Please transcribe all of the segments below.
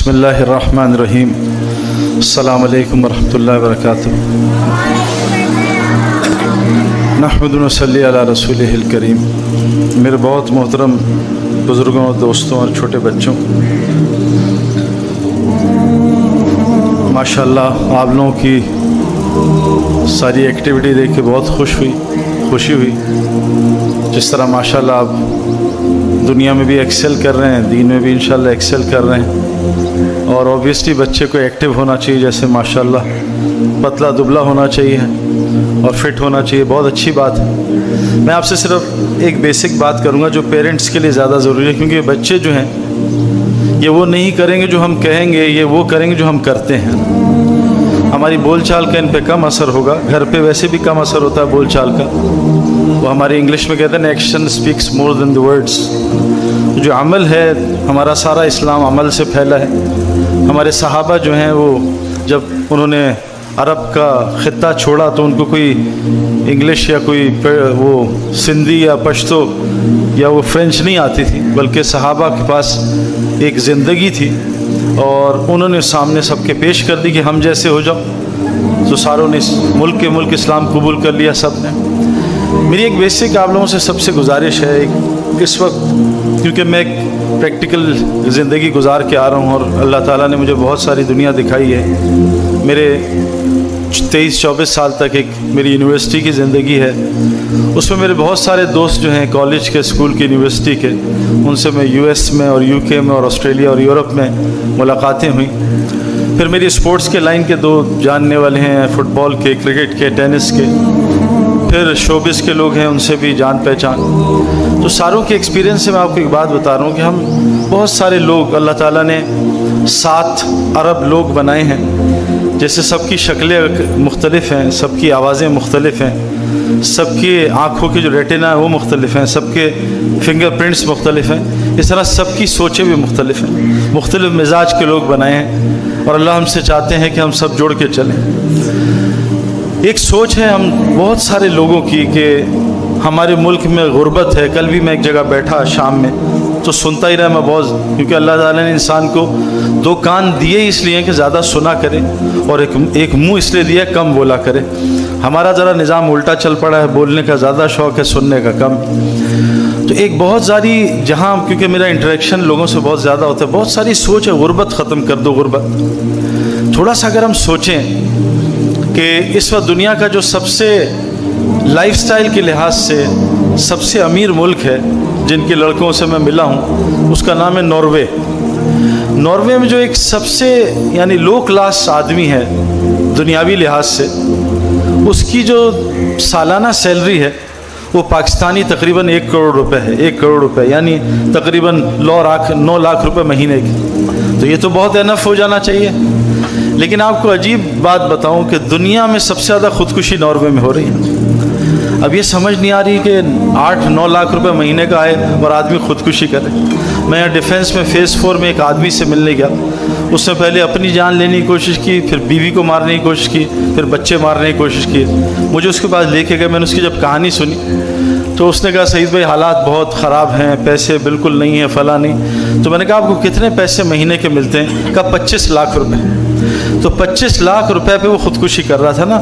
بسم اللہ الرحمن الرحیم. السلام علیکم ورحمۃ اللہ وبرکاتہ. نحمد و نصلی علی رسولہ الکریم. میرے بہت محترم بزرگوں، دوستوں اور چھوٹے بچوں، ماشاءاللہ آپ لوگوں کی ساری ایکٹیویٹی دیکھ کے بہت خوشی ہوئی. جس طرح ماشاءاللہ آپ دنیا میں بھی ایکسل کر رہے ہیں، دین میں بھی انشاءاللہ ایکسل کر رہے ہیں. اور اوبویسلی بچے کو ایکٹیو ہونا چاہیے، جیسے ماشاءاللہ پتلا دبلا ہونا چاہیے اور فٹ ہونا چاہیے. بہت اچھی بات ہے. میں آپ سے صرف ایک بیسک بات کروں گا جو پیرنٹس کے لیے زیادہ ضروری ہے، کیونکہ بچے جو ہیں یہ وہ نہیں کریں گے جو ہم کہیں گے، یہ وہ کریں گے جو ہم کرتے ہیں. ہماری بول چال کا ان پہ کم اثر ہوگا. گھر پہ ویسے بھی کم اثر ہوتا ہے بول چال کا. وہ ہمارے انگلش میں کہتے ہیں action speaks more than the words. جو عمل ہے، ہمارا سارا اسلام عمل سے پھیلا ہے. ہمارے صحابہ جو ہیں وہ جب انہوں نے عرب کا خطہ چھوڑا تو ان کو کوئی انگلش یا کوئی وہ سندھی یا پشتو یا وہ فرینچ نہیں آتی تھی، بلکہ صحابہ کے پاس ایک زندگی تھی اور انہوں نے سامنے سب کے پیش کر دی کہ ہم جیسے ہو جاؤ. تو ساروں نے ملک اسلام قبول کر لیا سب نے. میری ایک بیسک آپ لوگوں سے سب سے گزارش ہے اس وقت، کیونکہ میں ایک پریکٹیکل زندگی گزار کے آ رہا ہوں اور اللہ تعالیٰ نے مجھے بہت ساری دنیا دکھائی ہے. میرے 23-24 سال تک ایک میری یونیورسٹی کی زندگی ہے. اس میں میرے بہت سارے دوست جو ہیں کالج کے، اسکول کے، یونیورسٹی کے، ان سے میں یو ایس میں اور یو کے میں اور آسٹریلیا اور یورپ میں ملاقاتیں ہوئیں. پھر میری اسپورٹس کے لائن کے دو جاننے والے ہیں، فٹ بال کے، کرکٹ کے، ٹینس کے. پھر شوبز کے لوگ ہیں، ان سے بھی جان پہچان. تو ساروں کے ایکسپیرینس سے میں آپ کو ایک بات بتا رہا ہوں کہ ہم بہت سارے لوگ، اللہ تعالیٰ نے 7 ارب لوگ بنائے ہیں. جیسے سب کی شکلیں مختلف ہیں، سب کی آوازیں مختلف ہیں، سب کی آنکھوں کی جو ریٹنا ہے وہ مختلف ہیں، سب کے فنگر پرنٹس مختلف ہیں. اس طرح سب کی سوچیں بھی مختلف ہیں. مختلف مزاج کے لوگ بنائے ہیں اور اللہ ہم سے چاہتے ہیں کہ ہم سب جڑ کے چلیں. ایک سوچ ہے ہم بہت سارے لوگوں کی کہ ہمارے ملک میں غربت ہے. کل بھی میں ایک جگہ بیٹھا شام میں تو سنتا ہی رہا میں بہت، کیونکہ اللہ تعالیٰ نے انسان کو 2 کان دیے اس لیے کہ زیادہ سنا کرے اور ایک منہ اس لیے دیا کم بولا کرے. ہمارا ذرا نظام الٹا چل پڑا ہے، بولنے کا زیادہ شوق ہے، سننے کا کم. تو ایک بہت ساری جہاں، کیونکہ میرا انٹریکشن لوگوں سے بہت زیادہ ہوتا ہے، بہت ساری سوچ ہے غربت ختم کر دو. غربت تھوڑا سا اگر ہم سوچیں کہ اس وقت دنیا کا جو سب سے لائف سٹائل کے لحاظ سے سب سے امیر ملک ہے، جن کے لڑکوں سے میں ملا ہوں، اس کا نام ہے ناروے. ناروے میں جو ایک سب سے یعنی لو کلاس آدمی ہے دنیاوی لحاظ سے، اس کی جو سالانہ سیلری ہے وہ پاکستانی تقریباً 1 کروڑ روپے ہے. 1 کروڑ روپے یعنی تقریباً 9 لاکھ روپے مہینے کی. تو یہ تو بہت انف ہو جانا چاہیے. لیکن آپ کو عجیب بات بتاؤں کہ دنیا میں سب سے زیادہ خودکشی ناروے میں ہو رہی ہے. اب یہ سمجھ نہیں آ رہی کہ 8-9 لاکھ روپے مہینے کا آئے اور آدمی خودکشی کرے. میں یہاں ڈیفینس میں فیز 4 میں ایک آدمی سے ملنے گیا. اس نے پہلے اپنی جان لینے کی کوشش کی، پھر بیوی کو مارنے کی کوشش کی، پھر بچے مارنے کی کوشش کی. مجھے اس کے پاس لے کے گئے. میں نے اس کی جب کہانی سنی تو اس نے کہا سعید بھائی حالات بہت خراب ہیں، پیسے بالکل نہیں ہیں، فلاں نہیں. تو میں نے کہا آپ کو کتنے پیسے مہینے کے ملتے ہیں؟ کہا 25 لاکھ روپے. تو 25 لاکھ روپے پہ وہ خودکشی کر رہا تھا نا.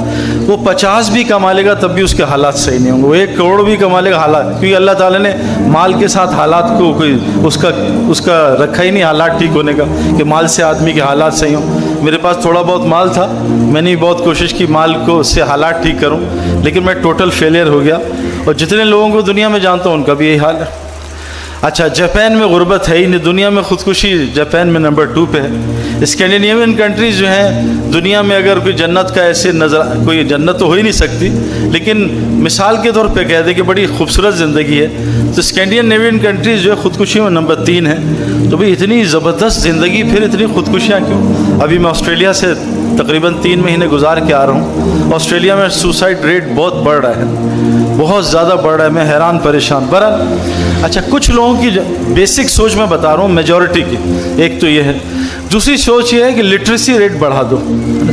وہ 50 بھی کما لے گا تب بھی اس کے حالات صحیح نہیں ہوں گے. وہ 1 کروڑ بھی کما لے گا حالات، کیونکہ اللہ تعالیٰ نے مال کے ساتھ حالات کو کوئی اس کا رکھا ہی نہیں حالات ٹھیک ہونے کا، کہ مال سے آدمی کے حالات صحیح ہوں. میرے پاس تھوڑا بہت مال تھا، میں نے بہت کوشش کی مال کو سے حالات ٹھیک کروں، لیکن میں ٹوٹل فیلئر ہو گیا. اور جتنے لوگوں کو دنیا میں جانتا ہوں ان کا بھی یہی حال ہے. اچھا جاپان میں غربت ہے ہی نہیں. دنیا میں خودکشی جاپان میں نمبر 2 پہ ہے. اسکینڈینیوین کنٹریز جو ہیں دنیا میں، اگر کوئی جنت کا ایسے نظر، کوئی جنت تو ہو ہی نہیں سکتی، لیکن مثال کے طور پہ کہہ دیں کہ بڑی خوبصورت زندگی ہے، تو اسکینڈینیوین کنٹریز جو ہے خودکشی میں نمبر 3 ہے. تو بھئی اتنی زبردست زندگی، پھر اتنی خودکشیاں کیوں؟ ابھی میں آسٹریلیا سے تقریباً 3 مہینے گزار کے آ رہا ہوں. آسٹریلیا میں سوسائڈ ریٹ بہت بڑھ رہا ہے، بہت زیادہ بڑھ رہا ہے. میں حیران پریشان. بہرحال اچھا کچھ لوگوں کی بیسک سوچ میں بتا رہا ہوں، میجورٹی کی. ایک تو یہ ہے. دوسری سوچ یہ ہے کہ لٹریسی ریٹ بڑھا دو.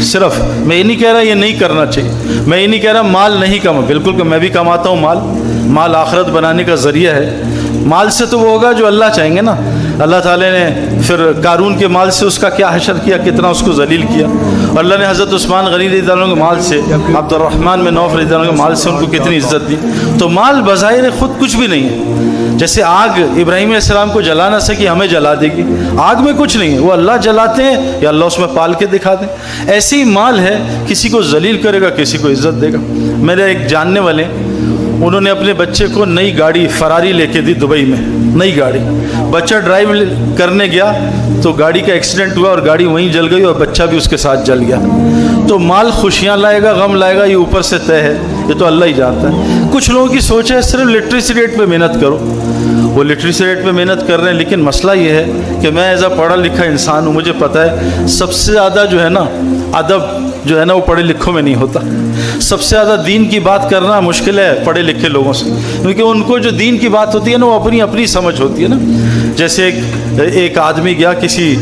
صرف میں یہ نہیں کہہ رہا یہ نہیں کرنا چاہیے، میں یہ نہیں کہہ رہا مال نہیں کما، بالکل کہ میں بھی کماتا ہوں. مال آخرت بنانے کا ذریعہ ہے. مال سے تو وہ ہوگا جو اللہ چاہیں گے نا. اللہ تعالیٰ نے پھر قارون کے مال سے اس کا کیا حشر کیا, کتنا اس کو ذلیل کیا. اللہ نے حضرت عثمان غنی رضی اللہ عنہ کے مال سے, عبد الرحمن بن عوف رضی اللہ عنہ کے مال سے ان کو کتنی عزت دی. تو مال بظاہر خود کچھ بھی نہیں ہے. جیسے آگ ابراہیم علیہ السلام کو جلا نہ سکی, ہمیں جلا دے گی. آگ میں کچھ نہیں ہے, وہ اللہ جلاتے ہیں یا اللہ اس میں پال کے دکھا دیں. ایسے ہی مال ہے, کسی کو ذلیل کرے گا, کسی کو عزت دے گا. میرے ایک جاننے والے, انہوں نے اپنے بچے کو نئی گاڑی فراری لے کے دی دبئی میں, نئی گاڑی. بچہ ڈرائیو کرنے گیا تو گاڑی کا ایکسیڈنٹ ہوا اور گاڑی وہیں جل گئی اور بچہ بھی اس کے ساتھ جل گیا. تو مال خوشیاں لائے گا, غم لائے گا, یہ اوپر سے طے ہے, یہ تو اللہ ہی جانتا ہے. کچھ لوگوں کی سوچ ہے صرف لٹریسی ریٹ پہ محنت کرو. وہ لٹریسی ریٹ پہ محنت کر رہے ہیں, لیکن مسئلہ یہ ہے کہ میں ایز اے پڑھا لکھا انسان ہوں, مجھے پتہ ہے سب سے زیادہ جو ہے نا ادب جو ہے نا وہ پڑھے لکھوں میں نہیں ہوتا. سب سے زیادہ دین کی بات کرنا مشکل ہے پڑھے لکھے لوگوں سے, کیونکہ ان کو جو دین کی بات ہوتی ہے نا وہ اپنی سمجھ ہوتی ہے نا. جیسے ایک آدمی گیا کسی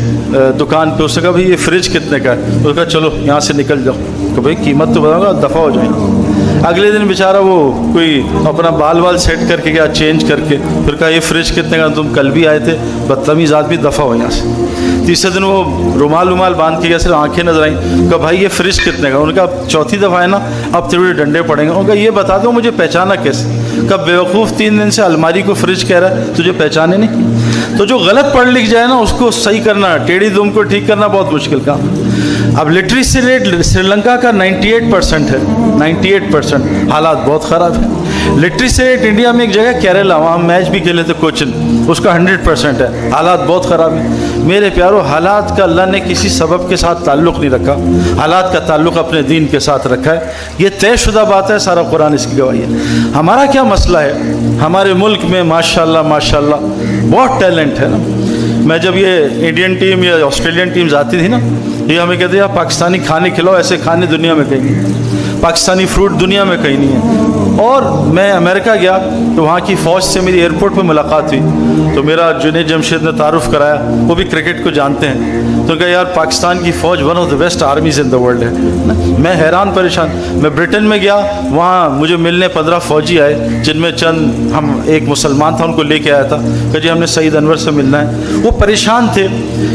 دکان پہ, اس نے کہا بھائی یہ فریج کتنے کا ہے؟ اس نے کہا چلو یہاں سے نکل جاؤ. کہ بھائی قیمت تو بتاؤ گا, دفع ہو جائیں. اگلے دن بیچارہ وہ کوئی اپنا بال سیٹ کر کے گیا, چینج کر کے, پھر کہا یہ فریج کتنے کا؟ تم کل بھی آئے تھے, بدتمیز آدمی, دفع ہو یہاں سے. تیسرے دن وہ رومال باندھ کے گیا, صرف آنکھیں نظر آئیں. کہا بھائی یہ فریج کتنے کا؟ انہوں نے کہا چوتھی دفعہ ہے نا, اب تھوڑے ڈنڈے پڑیں گے. انہوں نے کہا یہ بتا دو مجھے پہچانا کیسے؟ کہا بیوقوف 3 دن سے الماری کو فریج کہہ رہا ہے, تجھے پہچانے نہیں. تو جو غلط پڑھ لکھ جائے نا اس کو صحیح کرنا, ٹیڑھی دم کو ٹھیک کرنا بہت مشکل کام. اب لٹریسی ریٹ سری لنکا کا 98% ہے, 98%. حالات بہت خراب ہیں. لٹریسی ریٹ انڈیا میں ایک جگہ کیرلا, وہاں ہم میچ بھی کھیلے تھے کوچن, اس کا 100% ہے. حالات بہت خراب ہیں. میرے پیارو, حالات کا اللہ نے کسی سبب کے ساتھ تعلق نہیں رکھا, حالات کا تعلق اپنے دین کے ساتھ رکھا ہے. یہ طے شدہ بات ہے, سارا قرآن اس کی گواہی ہے. ہمارا کیا مسئلہ ہے, ہمارے ملک میں ماشاءاللہ بہت ٹیلنٹ ہے نا. میں جب یہ انڈین ٹیم یا آسٹریلین ٹیمز آتی تھی نا, یہ ہمیں کہتے ہیں پاکستانی کھانے کھلاؤ, ایسے کھانے دنیا میں کہیں نہیں, پاکستانی فروٹ دنیا میں کہیں نہیں ہے. اور میں امریکہ گیا تو وہاں کی فوج سے میری ایئرپورٹ پہ ملاقات ہوئی, تو میرا جنید جمشید نے تعارف کرایا, وہ بھی کرکٹ کو جانتے ہیں. تو کہا یار پاکستان کی فوج one of the best armies in the world ہے. میں حیران پریشان. میں برٹن میں گیا, وہاں مجھے ملنے 15 فوجی آئے, جن میں چند ہم ایک مسلمان تھا ان کو لے کے آیا تھا کہ جی ہم نے سعید انور سے ملنا ہے. وہ پریشان تھے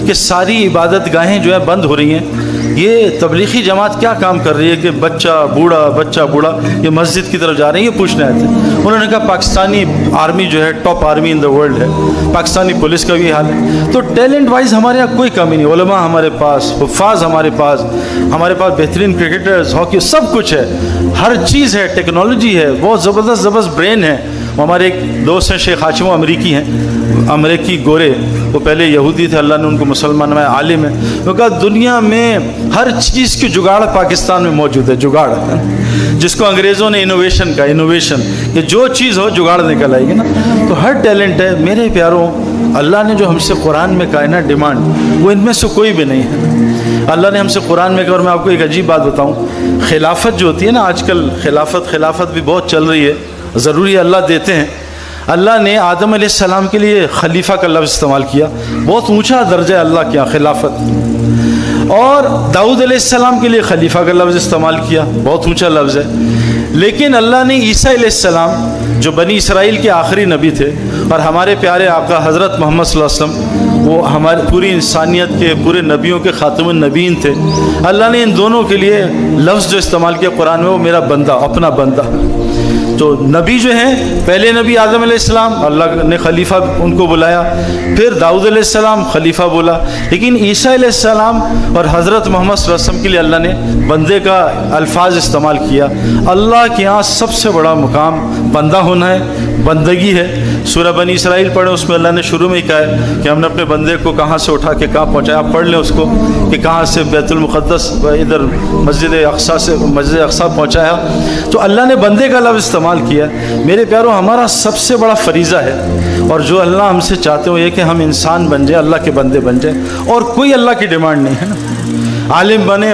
کہ ساری عبادت گاہیں جو ہیں بند ہو رہی ہیں, یہ تبلیغی جماعت کیا کام کر رہی ہے کہ بچہ بوڑھا یہ مسجد کی طرف جا رہے ہیں, یہ پوچھنے آئے تھے. انہوں نے کہا پاکستانی آرمی جو ہے top army in the world ہے, پاکستانی پولیس کا بھی حال ہے. تو ٹیلنٹ وائز ہمارے یہاں کوئی کمی نہیں. علماء ہمارے پاس, حفاظ ہمارے پاس بہترین کرکٹرز, ہاکی, سب کچھ ہے, ہر چیز ہے, ٹیکنالوجی ہے, بہت زبردست برین ہے. ہمارے ایک دوست ہیں شیخ ہاشم, امریکی ہیں, امریکی گورے, وہ پہلے یہودی تھے, اللہ نے ان کو مسلمان بنایا, عالم ہے. وہ کہا دنیا میں ہر چیز کی جگاڑ پاکستان میں موجود ہے, جگاڑ, جس کو انگریزوں نے انوویشن کا, انوویشن کہ جو چیز ہو جگاڑ نکل آئے گی نا. تو ہر ٹیلنٹ ہے. میرے پیاروں, اللہ نے جو ہم سے قرآن میں کہا ہے نا ڈیمانڈ, وہ ان میں سے کوئی بھی نہیں ہے. اللہ نے ہم سے قرآن میں کہا, اور میں آپ کو ایک عجیب بات بتاؤں, خلافت جو ہوتی ہے نا آج کل, خلافت بھی بہت چل رہی ہے, ضروری ہے, اللہ دیتے ہیں. اللہ نے آدم علیہ السلام کے لیے خلیفہ کا لفظ استعمال کیا, بہت اونچا درجہ ہے اللہ کے یہاں خلافت. اور داؤد علیہ السلام کے لیے خلیفہ کا لفظ استعمال کیا, بہت اونچا لفظ ہے. لیکن اللہ نے عیسیٰ علیہ السلام جو بنی اسرائیل کے آخری نبی تھے, اور ہمارے پیارے آقا حضرت محمد صلی اللہ علیہ وسلم, وہ ہمارے پوری انسانیت کے, پورے نبیوں کے خاتم النبیین تھے. اللہ نے ان دونوں کے لیے لفظ جو استعمال کیا قرآن میں, وہ میرا بندہ, اپنا بندہ. تو نبی جو ہیں, پہلے نبی آدم علیہ السلام, اللہ نے خلیفہ ان کو بلایا, پھر داؤد علیہ السلام خلیفہ بولا. لیکن عیسیٰ علیہ السلام اور حضرت محمد صلی اللہ علیہ وسلم کے لیے اللہ نے بندے کا الفاظ استعمال کیا. اللہ کے یہاں سب سے بڑا مقام بندہ ہونا ہے, بندگی ہے. سورہ بنی اسرائیل پڑھیں, اس میں اللہ نے شروع میں ہی کہا ہے کہ ہم نے اپنے بندے کو کہاں سے اٹھا کے کہاں پہنچایا. آپ پڑھ لیں اس کو کہ کہاں سے بیت المقدس ادھر مسجد اقصیٰ پہنچایا. تو اللہ نے بندے کا لفظ استعمال کیا. میرے پیاروں, ہمارا سب سے بڑا فریضہ ہے, اور جو اللہ ہم سے چاہتے ہو یہ کہ ہم انسان بن جائیں, اللہ کے بندے بن جائیں, اور کوئی اللہ کی ڈیمانڈ نہیں ہے نا. عالم بنے,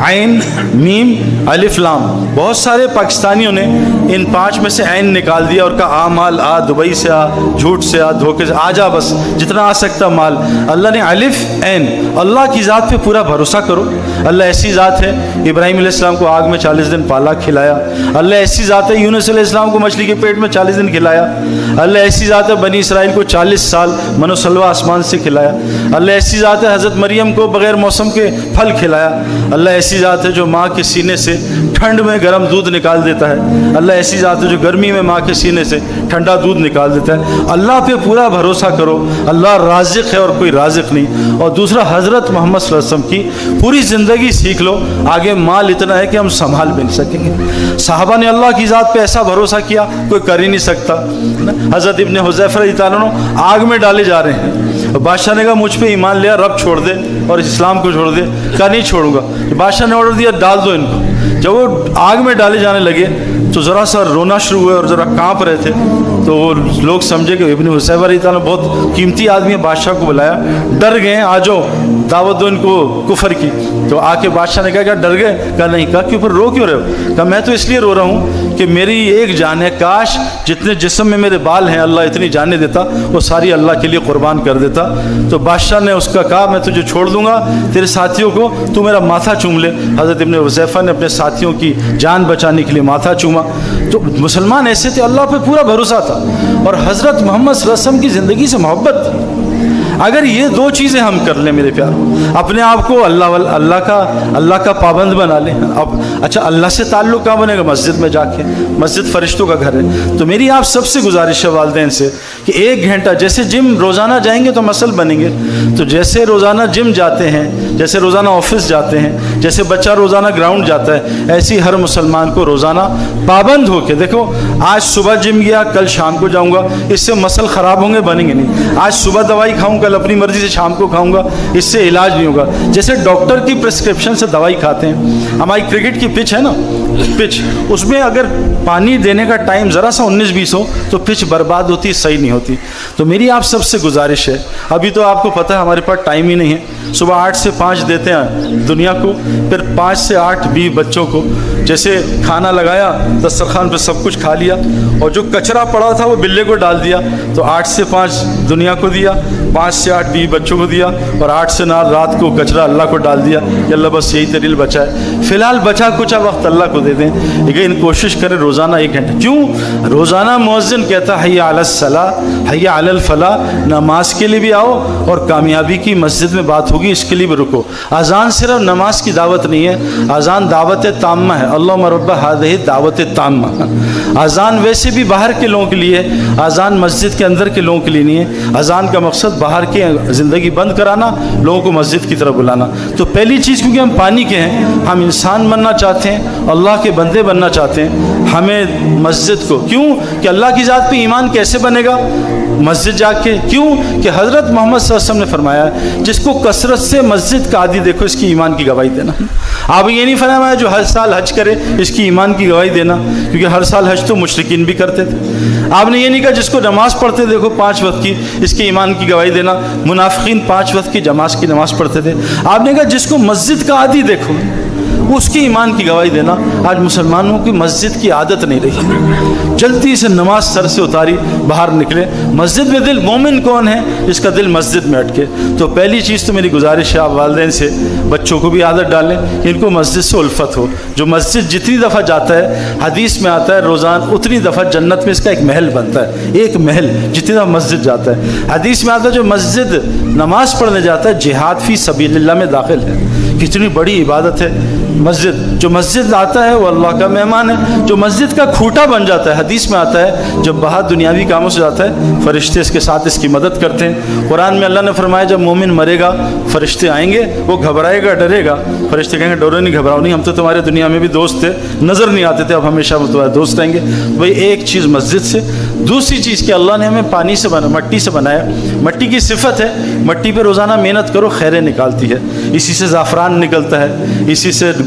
عین میم الف لام. بہت سارے پاکستانیوں نے ان 5 میں سے عین نکال دیا اور کہا مال آ، دبئی سے آ، جھوٹ سے آ، دھوکے سے آ جا، بس جتنا آ سکتا مال. اللہ نے الف عین. اللہ کی ذات پہ پورا بھروسہ کرو. اللہ ایسی ذات ہے، ابراہیم علیہ السلام کو آگ میں 40 دن پالا کھلایا. اللہ ایسی ذات ہے، یونس علیہ السلام کو مچھلی کے پیٹ میں 40 دن کھلایا. اللہ ایسی ذات ہے، بنی اسرائیل کو 40 سال من و سلوہ آسمان سے کھلایا. اللہ ایسی ذات ہے، حضرت مریم کو بغیر موسم کے پھل کھلایا. اللہ ایسی ذات ہے جو ماں کے سینے سے ٹھنڈ میں گرم دودھ نکال دیتا ہے. اللہ ایسی ذات ہے جو گرمی میں ماں کے سینے سے ٹھنڈا دودھ نکال دیتا ہے. اللہ پہ پورا بھروسہ کرو. اللہ رازق ہے اور کوئی رازق نہیں. اور دوسرا حضرت محمد صلی اللہ علیہ وسلم کی پوری زندگی سیکھ لو. آگے مال اتنا ہے کہ ہم سنبھال بھی نہیں سکیں گے. صحابہ نے اللہ کی ذات پہ ایسا بھروسہ کیا کوئی کر ہی نہیں سکتا. حضرت ابن حذیفہ رضی اللہ عنہ آگ میں ڈالے جا رہے ہیں. بادشاہ نے کہا مجھ پہ ایمان لیا، رب چھوڑ دے اور اسلام کو چھوڑ دے. کہا نہیں چھوڑوں گا. بادشاہ نے آرڈر دیا ڈال دو ان کو. جب وہ آگ میں ڈالے جانے لگے تو ذرا سا رونا شروع ہوئے اور ذرا کانپ رہے تھے. تو وہ لوگ سمجھے کہ ابن حذیفہ رضی اللہ عنہ بہت قیمتی آدمی ہے. بادشاہ کو بلایا، ڈر گئے، آ جاؤ دعوت دو ان کو کفر کی. تو آ کے بادشاہ نے کہا کیا ڈر گئے؟ کہا نہیں. کہا کیوں پھر رو کیوں رہے ہو؟ کہا میں تو اس لیے رو رہا ہوں کہ میری ایک جان ہے، کاش جتنے جسم میں میرے بال ہیں اللہ اتنی جانیں دیتا، وہ ساری اللہ کے لیے قربان کر دیتا. تو بادشاہ نے اس کا کہا میں تجھے چھوڑ دوں گا، تیرے ساتھیوں کو تو میرا ماتھا چوم لے. حضرت ابن حذیفہ نے اپنے ساتھیوں کی جان بچانے کے لیے ماتھا چوما. تو مسلمان ایسے تھے، اللہ پہ پورا بھروسہ تھا اور حضرت محمد صلی اللہ علیہ وسلم کی زندگی سے محبت تھی. اگر یہ دو چیزیں ہم کر لیں میرے پیاروں، اپنے آپ کو اللہ کا پابند بنا لیں. اب اچھا اللہ سے تعلق کہاں بنے گا؟ مسجد میں جا کے. مسجد فرشتوں کا گھر ہے. تو میری آپ سب سے گزارش ہے والدین سے کہ 1 گھنٹہ، جیسے جم روزانہ جائیں گے تو مسل بنیں گے، تو جیسے روزانہ جم جاتے ہیں، جیسے روزانہ آفس جاتے ہیں، جیسے بچہ روزانہ گراؤنڈ جاتا ہے، ایسی ہر مسلمان کو روزانہ پابند ہو کے دیکھو. آج صبح جم گیا، کل شام کو جاؤں گا، اس سے مسل خراب ہوں گے، بنیں گے نہیں. آج صبح دوائی کھاؤں، کل اپنی مرضی سے شام کو کھاؤں گا، اس سے علاج نہیں ہوگا. جیسے ڈاکٹر کی پرسکرپشن سے دوائی کھاتے ہیں. ہماری کرکٹ کی پچ ہے نا، پچ، اس میں اگر پانی دینے کا ٹائم ذرا سا 19-20 ہو تو پچ برباد ہوتی، صحیح نہیں ہوتی. تو میری آپ سب سے گزارش ہے، ابھی تو آپ کو پتہ ہے ہمارے پاس ٹائم ہی نہیں ہے. صبح 8 سے 5 دیتے ہیں دنیا کو، پھر 5 سے 8 بھی بچوں کو. جیسے کھانا لگایا دسترخوان پہ سب کچھ کھا لیا اور جو کچرا پڑا تھا وہ بلے کو ڈال دیا. تو 8 سے 5 دنیا کو دیا، 5 سے 8 بھی بچوں کو دیا اور 8 سے 9 رات کو کچرا اللہ کو ڈال دیا کہ اللہ بس یہی تیرے لیے بچا ہے. فی الحال بچا کچا وقت اللہ کو دے دیں، لیکن کوشش کریں روزانہ 1 گھنٹہ. کیوں؟ روزانہ مؤذن کہتا ہے حی علی الصلاۃ حی علی الفلاح، نماز کے لیے بھی آؤ اور کامیابی کی مسجد میں بات ہوگی اس کے لیے بھی رکو. اذان صرف نماز کی دعوت نہیں ہے، اذان دعوت تامہ ہے. اللہم رب ہذہ دعوت تامہ. اذان ویسے بھی باہر کے لوگوں کے لیے ہے، اذان مسجد کے اندر کے لوگوں کے لیے نہیں ہے. اذان کا مقصد باہر کے زندگی بند کرانا، لوگوں کو مسجد کی طرف بلانا. تو پہلی چیز کیونکہ ہم پانی کے ہیں، ہم انسان بننا چاہتے ہیں، اللہ کے بندے بننا چاہتے ہیں، ہمیں مسجد کو کیوں کہ اللہ کی ذات پہ ایمان کیسے بنے گا؟ مسجد جا کے. کیوں کہ حضرت محمد صلی اللہ علیہ وسلم نے فرمایا جس کو کثرت سے مسجد کا عادی دیکھو اس کی ایمان کی گواہی دینا. آپ یہ نہیں فرمایا جو ہر سال حج کرے اس کی ایمان کی گواہی دینا، کیونکہ ہر سال حج تو مشرکین بھی کرتے تھے. آپ نے یہ نہیں کہا جس کو نماز پڑھتے دیکھو 5 وقت کی اس کی ایمان کی گواہی دینا، منافقین 5 وقت کی جماعت کی نماز پڑھتے تھے. آپ نے کہا جس کو مسجد کا عادی دیکھو اس کی ایمان کی گواہی دینا. آج مسلمانوں کی مسجد کی عادت نہیں رہی، جلدی سے نماز سر سے اتاری باہر نکلے. مسجد میں دل، مومن کون ہے جس کا دل مسجد میں اٹکے؟ تو پہلی چیز تو میری گزارش ہے آپ والدین سے بچوں کو بھی عادت ڈالیں کہ ان کو مسجد سے الفت ہو. جو مسجد جتنی دفعہ جاتا ہے، حدیث میں آتا ہے روزانہ اتنی دفعہ جنت میں اس کا ایک محل بنتا ہے. ایک محل جتنی دفعہ مسجد جاتا ہے. حدیث میں آتا ہے جو مسجد نماز پڑھنے جاتا ہے جہاد فی سبیل اللہ میں داخل ہے. کتنی بڑی عبادت ہے مسجد. جو مسجد آتا ہے وہ اللہ کا مہمان ہے. جو مسجد کا کھوٹا بن جاتا ہے، حدیث میں آتا ہے جب باہر دنیاوی کاموں سے جاتا ہے فرشتے اس کے ساتھ اس کی مدد کرتے ہیں. قرآن میں اللہ نے فرمایا جب مومن مرے گا فرشتے آئیں گے، وہ گھبرائے گا، ڈرے گا. فرشتے کہیں گے ڈرو نہیں، گھبراؤ نہیں، ہم تو تمہارے دنیا میں بھی دوست تھے، نظر نہیں آتے تھے، اب ہمیشہ وہ تمہارے دوست رہیں گے. بھائی ایک چیز مسجد سے. دوسری چیز کہ اللہ نے ہمیں پانی سے مٹی سے بنایا. مٹی کی صفت ہے، مٹی پہ روزانہ محنت کرو خیریں نکالتی ہے. اسی سے زعفران نکلتا ہے، اسی سے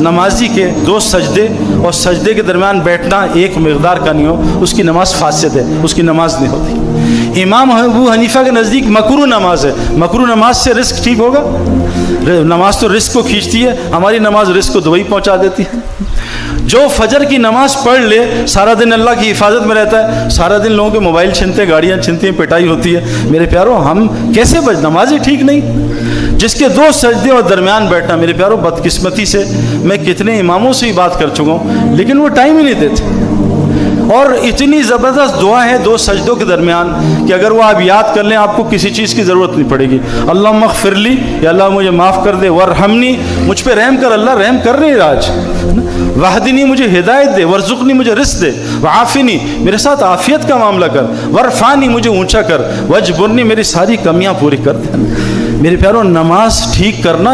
نمازی کے 2 سجدے اور سجدے کے درمیان بیٹھنا ایک مقدار کا نہیں ہو، اس کی نماز فاسد ہے، اس کی نماز نہیں ہوتی۔ امام ابو حنیفہ کے نزدیک مکروہ نماز ہے، مکروہ نماز سے رزق ٹھیک ہوگا؟ نماز تو رزق کو کھینچتی ہے، ہماری نماز رزق کو دبئی پہنچا دیتی ہے۔ جو فجر کی نماز پڑھ لے سارا دن اللہ کی حفاظت میں رہتا ہے، سارا دن لوگوں کے موبائل چھنتے، گاڑیاں چھنتی ہیں، پٹائی ہوتی ہے۔ میرے پیاروں ہم کیسے نماز ہی ٹھیک نہیں؟ جس کے 2 سجدے اور درمیان بیٹھنا، میرے پیاروں بدقسمتی سے میں کتنے اماموں سے ہی بات کر چکا ہوں، لیکن وہ ٹائم ہی نہیں دیتے۔ اور اتنی زبردست دعا ہے 2 سجدوں کے درمیان کہ اگر وہ آپ یاد کر لیں آپ کو کسی چیز کی ضرورت نہیں پڑے گی۔ اللہم اغفر لی، یا اللہ مجھے معاف کر دے، ورحمنی، مجھ پہ رحم کر، اللہ رحم کر رہے آج، وحدنی، مجھے ہدایت دے، ورزقنی، مجھے رزق دے، وعافنی، میرے ساتھ عافیت کا معاملہ کر، ورفعنی، مجھے اونچا کر، وجبرنی، میری ساری کمیاں پوری کر دے۔ میرے پیاروں نماز ٹھیک کرنا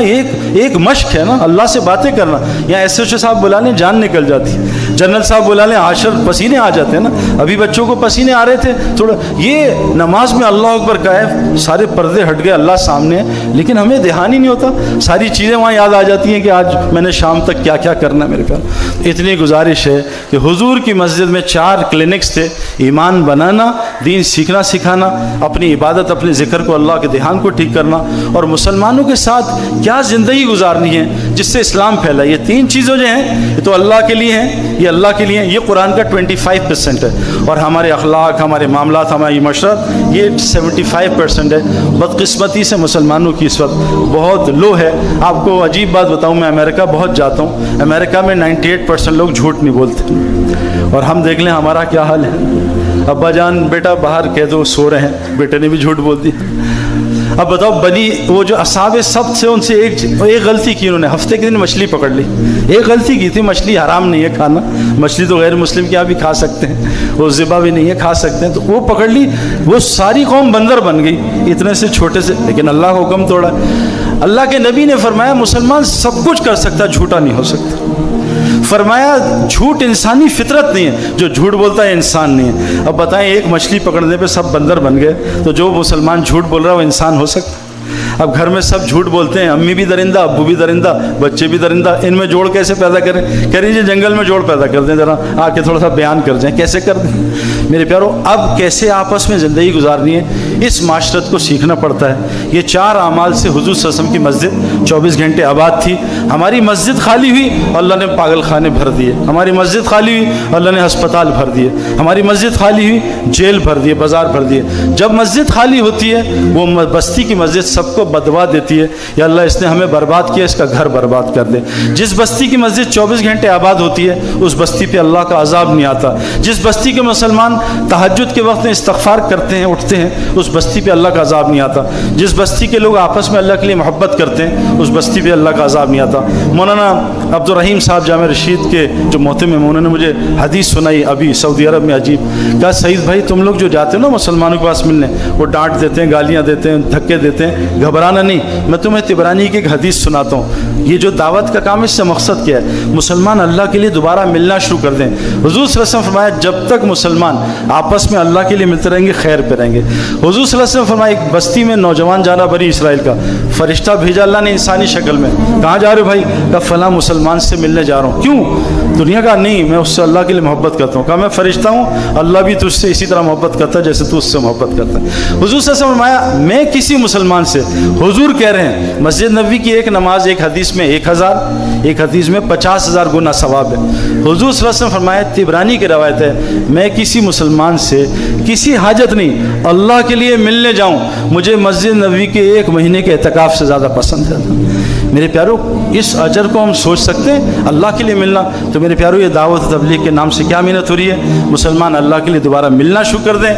ایک مشق ہے نا، اللہ سے باتیں کرنا۔ یا ایس ایچ او صاحب بلا لیں جان نکل جاتی، جنرل صاحب بلا لیں عاشر پسینے آ جاتے ہیں نا، ابھی بچوں کو پسینے آ رہے تھے تھوڑا۔ یہ نماز میں اللہ اکبر کا ہے، سارے پردے ہٹ گئے، اللہ سامنے ہے، لیکن ہمیں دھیان ہی نہیں ہوتا، ساری چیزیں وہاں یاد آ جاتی ہیں کہ آج میں نے شام تک کیا کیا کرنا ہے۔ میرے پیار اتنی گزارش ہے کہ حضور کی مسجد میں 4 کلینکس تھے، ایمان بنانا، دین سیکھنا سکھانا، اپنی عبادت، اپنے ذکر کو، اللہ کے دھیان کو ٹھیک کرنا، اور مسلمانوں کے ساتھ کیا زندگی گزارنی ہے جس سے اسلام پھیلا۔ یہ 3 چیزیں جو ہیں یہ تو اللہ کے لیے ہیں، یہ اللہ کے لیے ہیں، یہ قرآن کا 25% ہے، اور ہمارے اخلاق، ہمارے معاملات، ہماری معاشرت یہ 75% ہے۔ بدقسمتی سے مسلمانوں کی اس وقت بہت لو ہے۔ آپ کو عجیب بات بتاؤں، میں امریکہ بہت جاتا ہوں، امریکہ میں 98% لوگ جھوٹ نہیں بولتے، اور ہم دیکھ لیں ہمارا کیا حال ہے۔ ابا جان بیٹا باہر کہہ دو سو رہے ہیں، بیٹے نے بھی جھوٹ بول دیا۔ اب بتاؤ بنی وہ جو اصحاب سبت سے ان سے ایک غلطی کی، انہوں نے ہفتے کے دن مچھلی پکڑ لی، ایک غلطی کی تھی، مچھلی حرام نہیں ہے کھانا، مچھلی تو غیر مسلم کے یہاں بھی کھا سکتے ہیں، وہ ذبح بھی نہیں ہے، کھا سکتے ہیں، تو وہ پکڑ لی، وہ ساری قوم بندر بن گئی اتنے سے چھوٹے سے، لیکن اللہ کا حکم توڑا۔ اللہ کے نبی نے فرمایا مسلمان سب کچھ کر سکتا، جھوٹا نہیں ہو سکتا۔ فرمایا جھوٹ انسانی فطرت نہیں ہے، جو جھوٹ بولتا ہے انسان نہیں ہے۔ اب بتائیں ایک مچھلی پکڑنے پہ سب بندر بن گئے، تو جو مسلمان جھوٹ بول رہا ہے وہ انسان ہو سکتا ہے؟ اب گھر میں سب جھوٹ بولتے ہیں، امی بھی درندہ، ابو بھی درندہ، بچے بھی درندہ، ان میں جوڑ کیسے پیدا کریں؟ کہہ رہی جی جنگل میں جوڑ پیدا کر دیں، ذرا آ کے تھوڑا سا بیان کر دیں، کیسے کر دیں؟ میرے پیارو اب کیسے آپس میں زندگی گزارنی ہے، اس معاشرت کو سیکھنا پڑتا ہے۔ یہ 4 اعمال سے حضور صلی اللہ علیہ وسلم کی مسجد 24 گھنٹے آباد تھی۔ ہماری مسجد خالی ہوئی اللہ نے پاگل خانے بھر دیے، ہماری مسجد خالی ہوئی اللہ نے ہسپتال بھر دیے، ہماری مسجد خالی ہوئی جیل بھر دیے، بازار بھر دیے۔ جب مسجد خالی ہوتی ہے وہ بستی کی مسجد سب کو بدوا دیتی ہے، یا اللہ اس نے ہمیں برباد کیا، اس کا گھر برباد کر دے۔ جس بستی کی مسجد 24 گھنٹے آباد ہوتی ہے اس بستی پہ اللہ کا عذاب نہیں آتا۔ جس بستی کے مسلمان تہجد کے وقت میں استغفار کرتے ہیں، اٹھتے ہیں، اس بستی پہ اللہ کا عذاب نہیں آتا۔ جس بستی کے لوگ آپس میں اللہ کے لیے محبت کرتے ہیں اس بستی پہ اللہ کا عذاب نہیں آتا۔ مولانا عبد الرحیم صاحب جامع رشید کے جو محترم ہیں انہوں نے مجھے حدیث سنائی ابھی سعودی عرب میں، عجیب، کہا سعید بھائی تم لوگ جو جاتے ہو نا مسلمانوں کے پاس ملنے، وہ ڈانٹ دیتے ہیں، گالیاں دیتے ہیں، دھکے دیتے ہیں، گھبرانا نہیں۔ میں تمہیں طبرانی کی ایک حدیث سناتا ہوں۔ یہ جو دعوت کا کام ہے اس سے مقصد کیا ہے؟ مسلمان اللہ کے لیے دوبارہ ملنا شروع کر دیں۔ حضور صلی اللہ علیہ وسلم فرمایا جب تک مسلمان آپس میں اللہ کے لیے ملتے رہیں گے خیر پہ رہیں گے۔ حضور صلی اللہ علیہ وسلم فرمایا ایک بستی میں نوجوان جانا بنی اسرائیل کا، فرشتہ بھیجا اللہ نے انسانی شکل میں، کہاں جا رہے ہو بھائی؟ کہا فلاں مسلمان سے ملنے جا رہا ہوں۔ کیوں؟ دنیا کا نہیں، میں اس سے اللہ کے لیے محبت کرتا ہوں۔ کہا میں فرشتہ ہوں، اللہ بھی تجھ سے اسی طرح محبت کرتا ہے جیسے تو اس سے محبت کرتا ہے۔ حضور صلی اللہ علیہ وسلم فرمایا میں کسی مسلمان سے، حضور کہہ رہے ہیں مسجد نبوی کی ایک نماز ایک حدیث میں 1000، ایک حدیث میں 50,000 گنا ثواب ہے۔ حضور صلی اللہ علیہ وسلم فرمایا طبرانی کی روایت ہے میں کسی مسلمان سے کسی حاجت نہیں اللہ کے لیے ملنے جاؤں، مجھے مسجد نبوی کے 1 مہینے کے اعتکاف سے زیادہ پسند ہے۔ میرے پیارو اس اجر کو ہم سوچ سکتے ہیں اللہ کے لیے ملنا؟ تو میرے پیارو یہ دعوت تبلیغ کے نام سے کیا محنت ہو رہی ہے؟ مسلمان اللہ کے لیے دوبارہ ملنا شروع کر دیں۔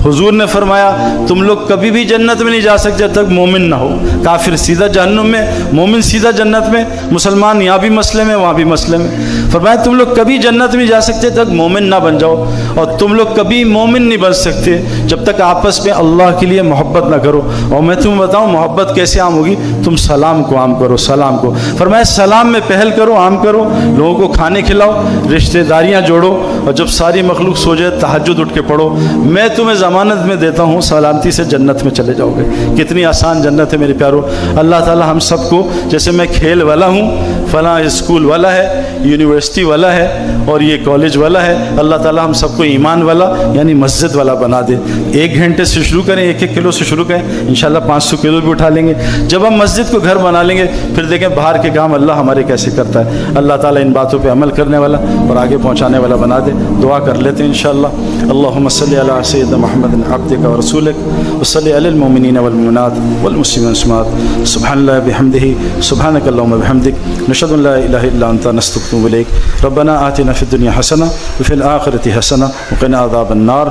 حضور نے فرمایا تم لوگ کبھی بھی جنت میں نہیں جا سکتے جب تک مومن نہ ہو، کافر سیدھا جہنم میں، مومن سیدھا جنت میں، مسلمان یہاں بھی مسئلے میں وہاں بھی مسئلے میں۔ فرمایا تم لوگ کبھی جنت میں نہیں جا سکتے تک مومن نہ بن جاؤ، اور تم لوگ کبھی مومن نہیں بن سکتے جب تک آپس میں اللہ کے لیے محبت نہ کرو۔ اور میں تمہیں بتاؤں محبت کیسے عام ہوگی؟ تم سلام کو عام کرو۔ کرو سلام کو. فرمایا سلام میں پہل کرو، عام کرو، لوگوں کو کھانے کھلاؤ، رشتہ داریاں جوڑو، اور جب ساری مخلوق سو جائے تہجد اٹھ کے پڑھو. میں تمہیں ضمانت میں دیتا ہوں سلامتی سے جنت میں چلے جاؤ گے. کتنی آسان جنت ہے میرے پیارو. اللہ تعالی ہم سب کو، جیسے میں کھیل والا ہوں، فلاں اسکول والا ہے، یونیورسٹی والا ہے، اور یہ کالج والا ہے، اللہ تعالی ہم سب کو ایمان والا یعنی مسجد والا بنا دے. 1 گھنٹے سے شروع کریں، 1-1 کلو سے شروع کریں، انشاءاللہ 500 کلو بھی اٹھا لیں گے. جب ہم مسجد کو گھر بنا لیں گے پھر دیکھیں باہر کے کام اللہ ہمارے کیسے کرتا ہے. اللہ تعالیٰ ان باتوں پہ عمل کرنے والا اور آگے پہنچانے والا بنا دے. دعا کر لیتے ہیں انشاءاللہ. اللہم صلی علی سیدنا محمد عبدک و رسولک وصلی علی المؤمنین والمؤمنات والمسلمین والمسلمات. سبحان اللہ بحمدہ، سبحانک اللہم بحمدک، نشہد ان لا الہ الا انت، نستغفرک و الیک. ربنا آتنا فی الدنیا حسنہ وفی الآخرۃ حسنہ وقنا عذاب النار.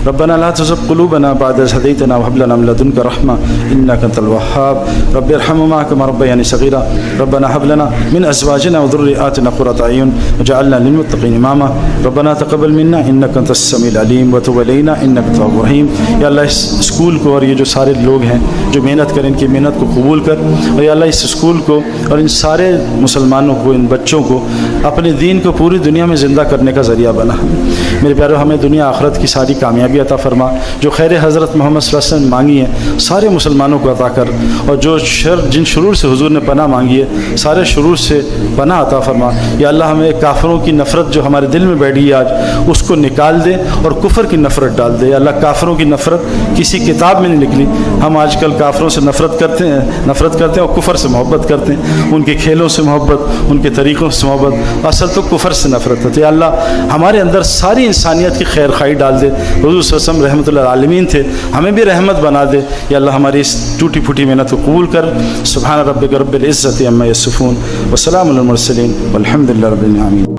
ربنا لا تزغ قلوبنا بعد إذ هديتنا وهب لنا من لدنك رحمة إنك أنت الوهاب. رب ارحمهما كما ربياني صغيرا. ربنا هب لنا من أزواجنا وذرياتنا قرة أعين وجعلنا للمتقين إماما. ربنا تقبل منا إنك أنت السميع العليم وتب علينا إنك أنت التواب الرحيم. یا اللہ اس اسکول کو اور یہ جو سارے لوگ ہیں جو محنت کریں ان کی محنت کو قبول کر، اور یا اللہ اس اسکول کو اور ان سارے مسلمانوں کو، ان بچوں کو اپنے دین کو پوری دنیا میں زندہ کرنے کا ذریعہ بنا. میرے پیارو ہمیں دنیا آخرت کی ساری کامیابی عطا فرما. جو خیر حضرت محمد صلی اللہ علیہ وسلم مانگی ہے سارے مسلمانوں کو عطا کر، اور جو جن شرور سے حضور نے پناہ مانگی ہے سارے شرور سے پناہ عطا فرما. یا اللہ ہمیں کافروں کی نفرت جو ہمارے دل میں بیٹھ گئی آج اس کو نکال دے اور کفر کی نفرت ڈال دے. یا اللہ کافروں کی نفرت کسی کتاب میں نہیں نکلی. ہم آج کل کافروں سے نفرت کرتے ہیں اور کفر سے محبت کرتے ہیں، ان کے کھیلوں سے محبت، ان کے طریقوں سے محبت، اصل تو کفر سے نفرت ہے. یا اللہ ہمارے اندر ساری انسانیت کی خیر خواہی ڈال دے. حضور صلی اللہ علیہ وسلم رحمۃ اللہ عالمین تھے، ہمیں بھی رحمت بنا دے. یا اللہ ہماری اس ٹوٹی پھوٹی محنت کو قبول کر. سبحان ربک رب العزت عما یصفون وسلام علی المرسلین والحمد للہ رب العالمین.